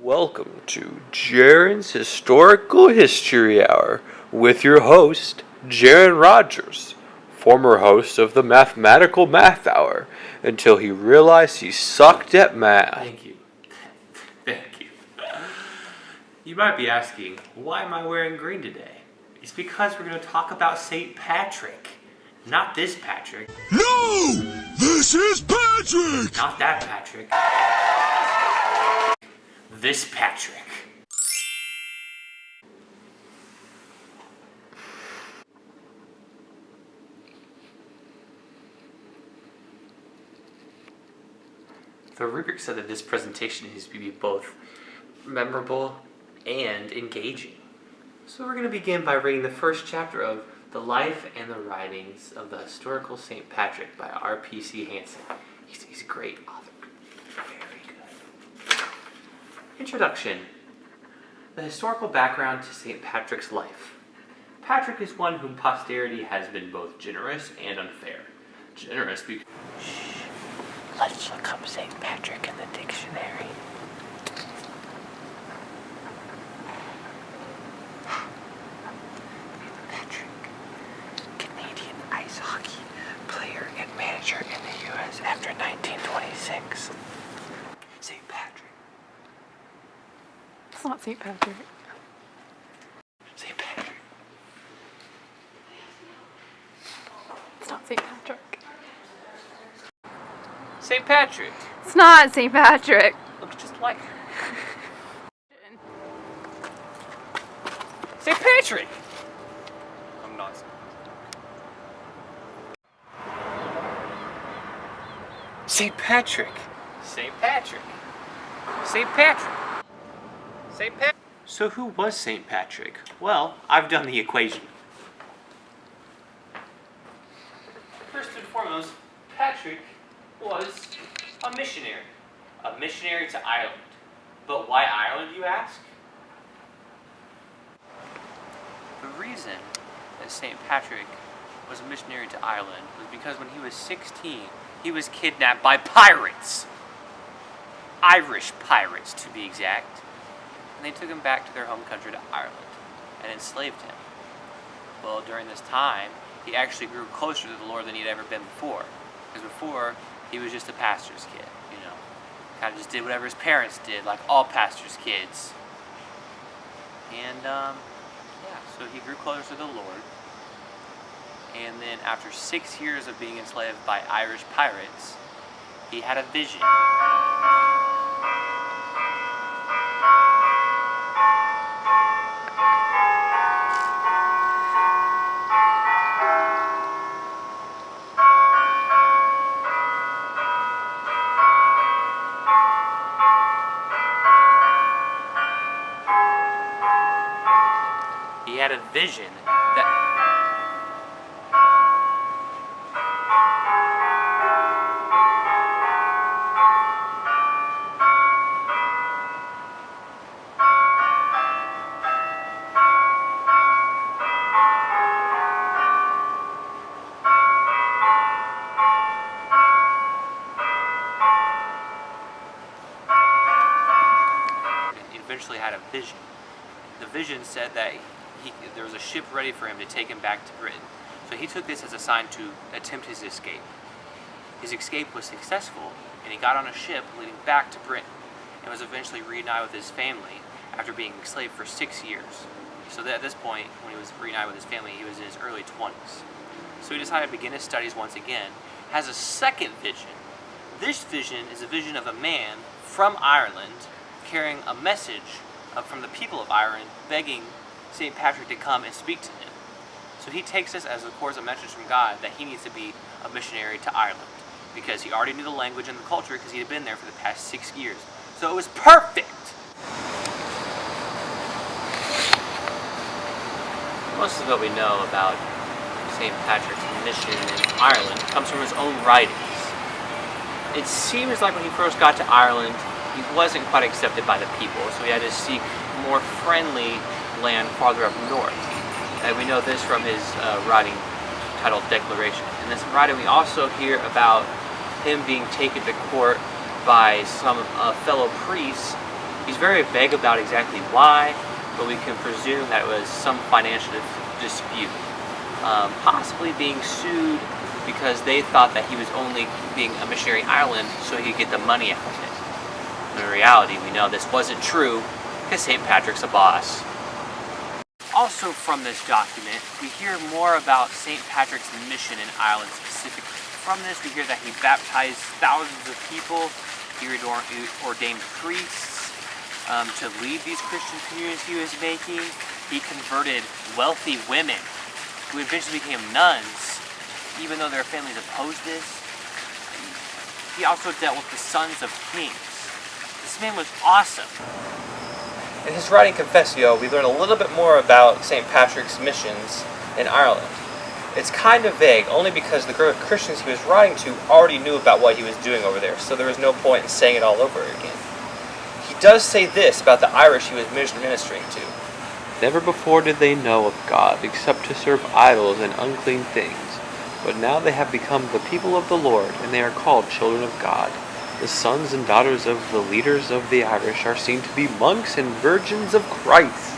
Welcome to Jaren's Historical History Hour with your host, Jaren Rogers, former host of the Mathematical Math Hour, until he realized he sucked at math. Thank you. Thank you. You might be asking, why am I wearing green today? It's because we're going to talk about St. Patrick. Not this Patrick. No! This is Patrick! Not that Patrick. This Patrick. The rubric said that this presentation needs to be both memorable and engaging. So we're going to begin by reading the first chapter of The Life and the Writings of the Historical St. Patrick by R.P.C. Hansen. He's a great author. Very good. Introduction. The historical background to St. Patrick's life. Patrick is one whom posterity has been both generous and unfair. Generous because... Let's look up St. Patrick in the dictionary. Patrick, Canadian ice hockey player and manager in the U.S. after 1926. St. Patrick. It's not St. Patrick. St. Patrick. It's not St. Patrick. St. Patrick. It's not St. Patrick. Looks just like St. Patrick. I'm not. St. Patrick. St. Patrick. St. Patrick. St. Patrick. So who was St. Patrick? Well, I've done the equation. First and foremost, Patrick was a missionary to Ireland. But why Ireland, you ask? The reason that St. Patrick was a missionary to Ireland was because when he was 16, he was kidnapped by pirates. Irish pirates, to be exact. And they took him back to their home country to Ireland and enslaved him. Well, during this time, he actually grew closer to the Lord than he'd ever been before. Because before, he was just a pastor's kid, you know. Kind of just did whatever his parents did, like all pastors' kids. And, so he grew closer to the Lord. And then after 6 years of being enslaved by Irish pirates, he had a vision. He had a vision that he eventually had a vision. The vision said that there was a ship ready for him to take him back to Britain. So he took this as a sign to attempt his escape. His escape was successful, and he got on a ship leading back to Britain, and was eventually reunited with his family after being enslaved for 6 years. So that at this point, when he was reunited with his family, he was in his early 20s. So he decided to begin his studies once again, has a second vision. This vision is a vision of a man from Ireland carrying a message from the people of Ireland, begging St. Patrick to come and speak to him. So he takes this as, of course, a message from God that he needs to be a missionary to Ireland, because he already knew the language and the culture because he had been there for the past 6 years. So it was perfect! Most of what we know about St. Patrick's mission in Ireland comes from his own writings. It seems like when he first got to Ireland, he wasn't quite accepted by the people, so he had to seek more friendly land farther up north. And we know this from his writing titled Declaration. In this writing, we also hear about him being taken to court by some fellow priests He's very vague about exactly why, but we can presume that it was some financial dispute. Possibly being sued because they thought that he was only being a missionary in Ireland so he could get the money out of it. In reality, we know this wasn't true because St. Patrick's a boss. Also from this document, we hear more about St. Patrick's mission in Ireland specifically. From this, we hear that he baptized thousands of people, he ordained priests to lead these Christian communities he was making. He converted wealthy women who eventually became nuns, even though their families opposed this. He also dealt with the sons of kings. This man was awesome. In his writing Confessio, we learn a little bit more about St. Patrick's missions in Ireland. It's kind of vague, only because the group of Christians he was writing to already knew about what he was doing over there, so there was no point in saying it all over again. He does say this about the Irish he was ministering to. Never before did they know of God except to serve idols and unclean things, but now they have become the people of the Lord, and they are called children of God. The sons and daughters of the leaders of the Irish are seen to be monks and virgins of Christ.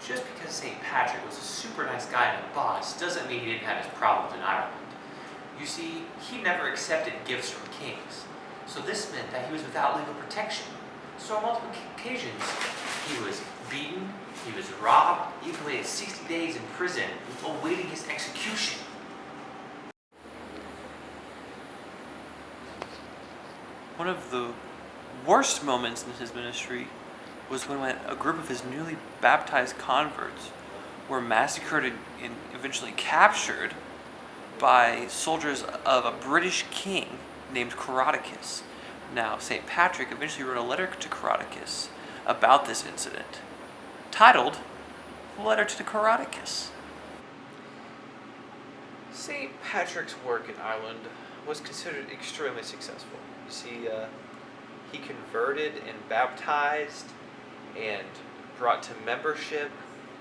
Just because St. Patrick was a super nice guy and a boss doesn't mean he didn't have his problems in Ireland. You see, he never accepted gifts from kings, so this meant that he was without legal protection. So on multiple occasions, he was beaten, he was robbed, even waited 60 days in prison awaiting his execution. One of the worst moments in his ministry was when a group of his newly baptized converts were massacred and eventually captured by soldiers of a British king named Caroticus. Now, St. Patrick eventually wrote a letter to Caroticus about this incident, titled Letter to Caroticus. St. Patrick's work in Ireland was considered extremely successful. You see, he converted and baptized and brought to membership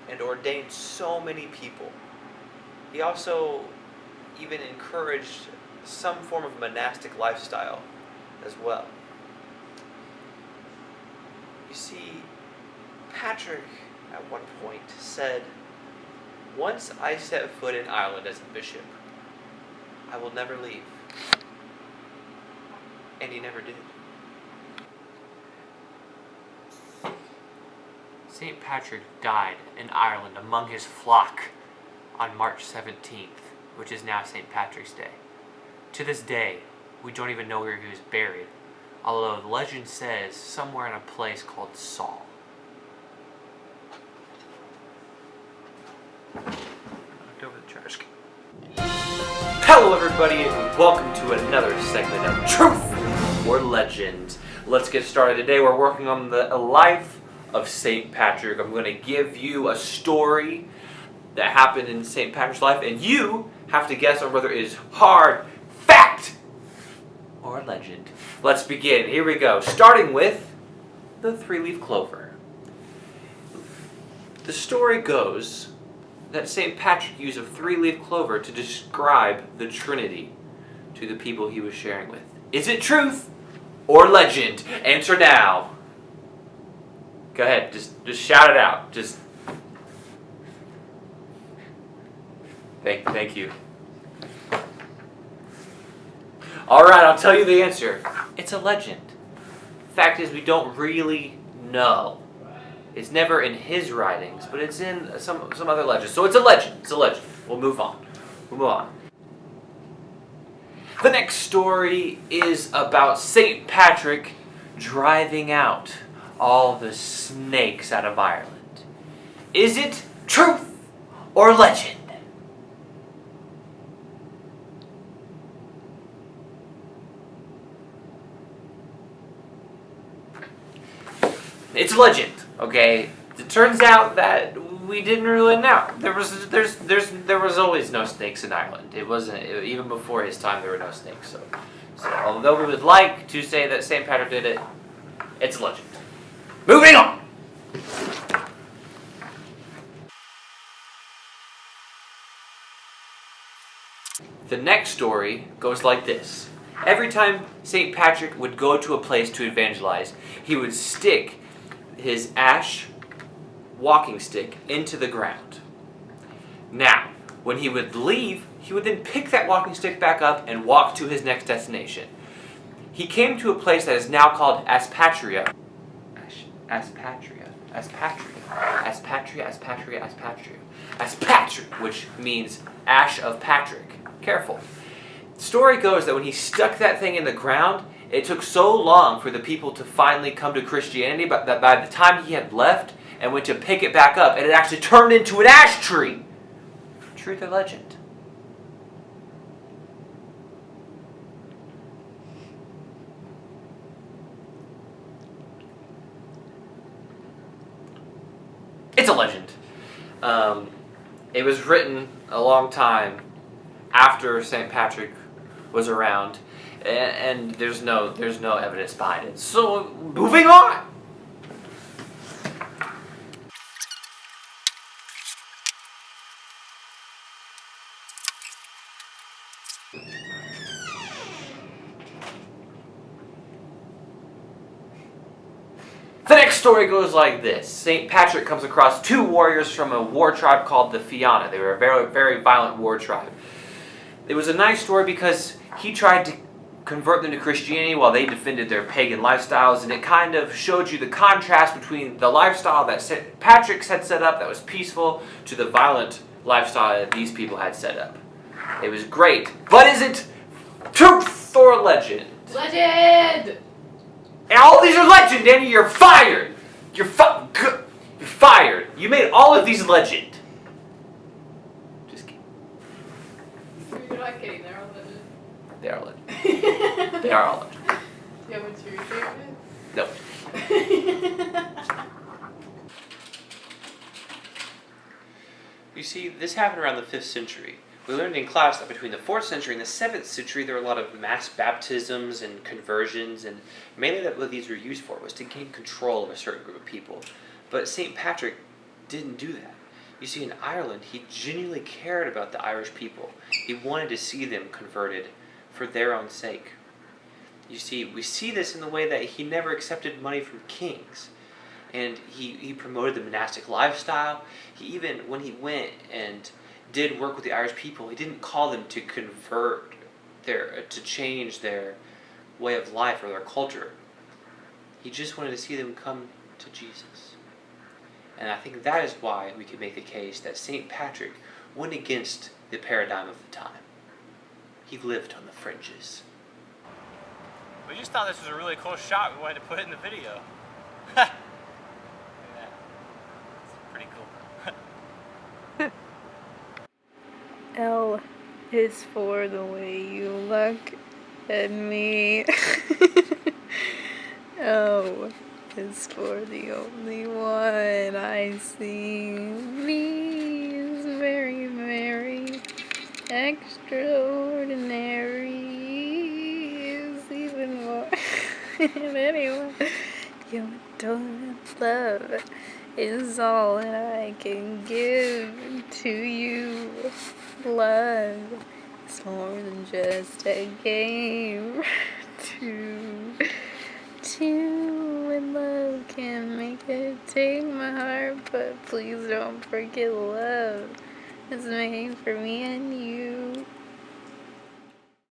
and ordained so many people. He also even encouraged some form of monastic lifestyle as well. You see, Patrick at one point said, "Once I set foot in Ireland as a bishop, I will never leave." And he never did. St. Patrick died in Ireland among his flock on March 17th, which is now St. Patrick's Day. To this day, we don't even know where he was buried, although the legend says somewhere in a place called Saul. Knocked over the trash can. Hello everybody and welcome to another segment of Truth or Legend. Let's get started. Today we're working on the life of St. Patrick. I'm going to give you a story that happened in St. Patrick's life, and you have to guess on whether it is hard fact or legend. Let's begin. Here we go. Starting with the three-leaf clover. The story goes that St. Patrick used a three-leaf clover to describe the Trinity to the people he was sharing with. Is it truth or legend? Answer now. Go ahead, just shout it out. Just thank you. All right, I'll tell you the answer. It's a legend. Fact is, we don't really know. It's never in his writings, but it's in some other legends. So it's a legend. It's a legend. We'll move on. The next story is about St. Patrick driving out all the snakes out of Ireland. Is it truth or legend? It's legend, okay? It turns out that we didn't really know. There was always no snakes in Ireland. It wasn't even before his time. There were no snakes. So although we would like to say that St. Patrick did it, it's a legend. Moving on. The next story goes like this. Every time St. Patrick would go to a place to evangelize, he would stick his ash walking stick into the ground. Now, when he would leave, he would then pick that walking stick back up and walk to his next destination. He came to a place that is now called Aspatria. Aspatria, which means Ash of Patrick. Careful. The story goes that when he stuck that thing in the ground, it took so long for the people to finally come to Christianity, but that by the time he had left and went to pick it back up, it had actually turned into an ash tree. Truth or legend? It's a legend. It was written a long time after St. Patrick was around, and there's no evidence behind it. So, moving on! The next story goes like this. St. Patrick comes across two warriors from a war tribe called the Fianna. They were a very, very violent war tribe. It was a nice story because he tried to convert them to Christianity while they defended their pagan lifestyles, and it kind of showed you the contrast between the lifestyle that St. Patrick had set up that was peaceful to the violent lifestyle that these people had set up. It was great. But is it truth or legend? Legend! And all these are legend, Danny. You're fired. You're fired. You made all of these legend. Just kidding. You're not kidding, they're all legend. They are legend. They are all legend. Do you have a true statement? No. You see, this happened around the 5th century. We learned in class that between the 4th century and the 7th century, there were a lot of mass baptisms and conversions, and mainly what these were used for was to gain control of a certain group of people. But St. Patrick didn't do that. You see, in Ireland, he genuinely cared about the Irish people. He wanted to see them converted for their own sake. You see, we see this in the way that he never accepted money from kings. And he promoted the monastic lifestyle. He even, when he went and did work with the Irish people, he didn't call them to convert to change their way of life or their culture. He just wanted to see them come to Jesus. And I think that is why we can make the case that St. Patrick went against the paradigm of the time. He lived on the fringes. We just thought this was a really cool shot. We wanted to put it in the video. Yeah. It's pretty cool. L is for the way you look at me. O is for the only one I see. V is very, very extraordinary. Is even more. And anyway, your adoring love is all that I can give to you. Love is more than just a game. Two, and love can make it take my heart, but please don't forget love is made for me and you.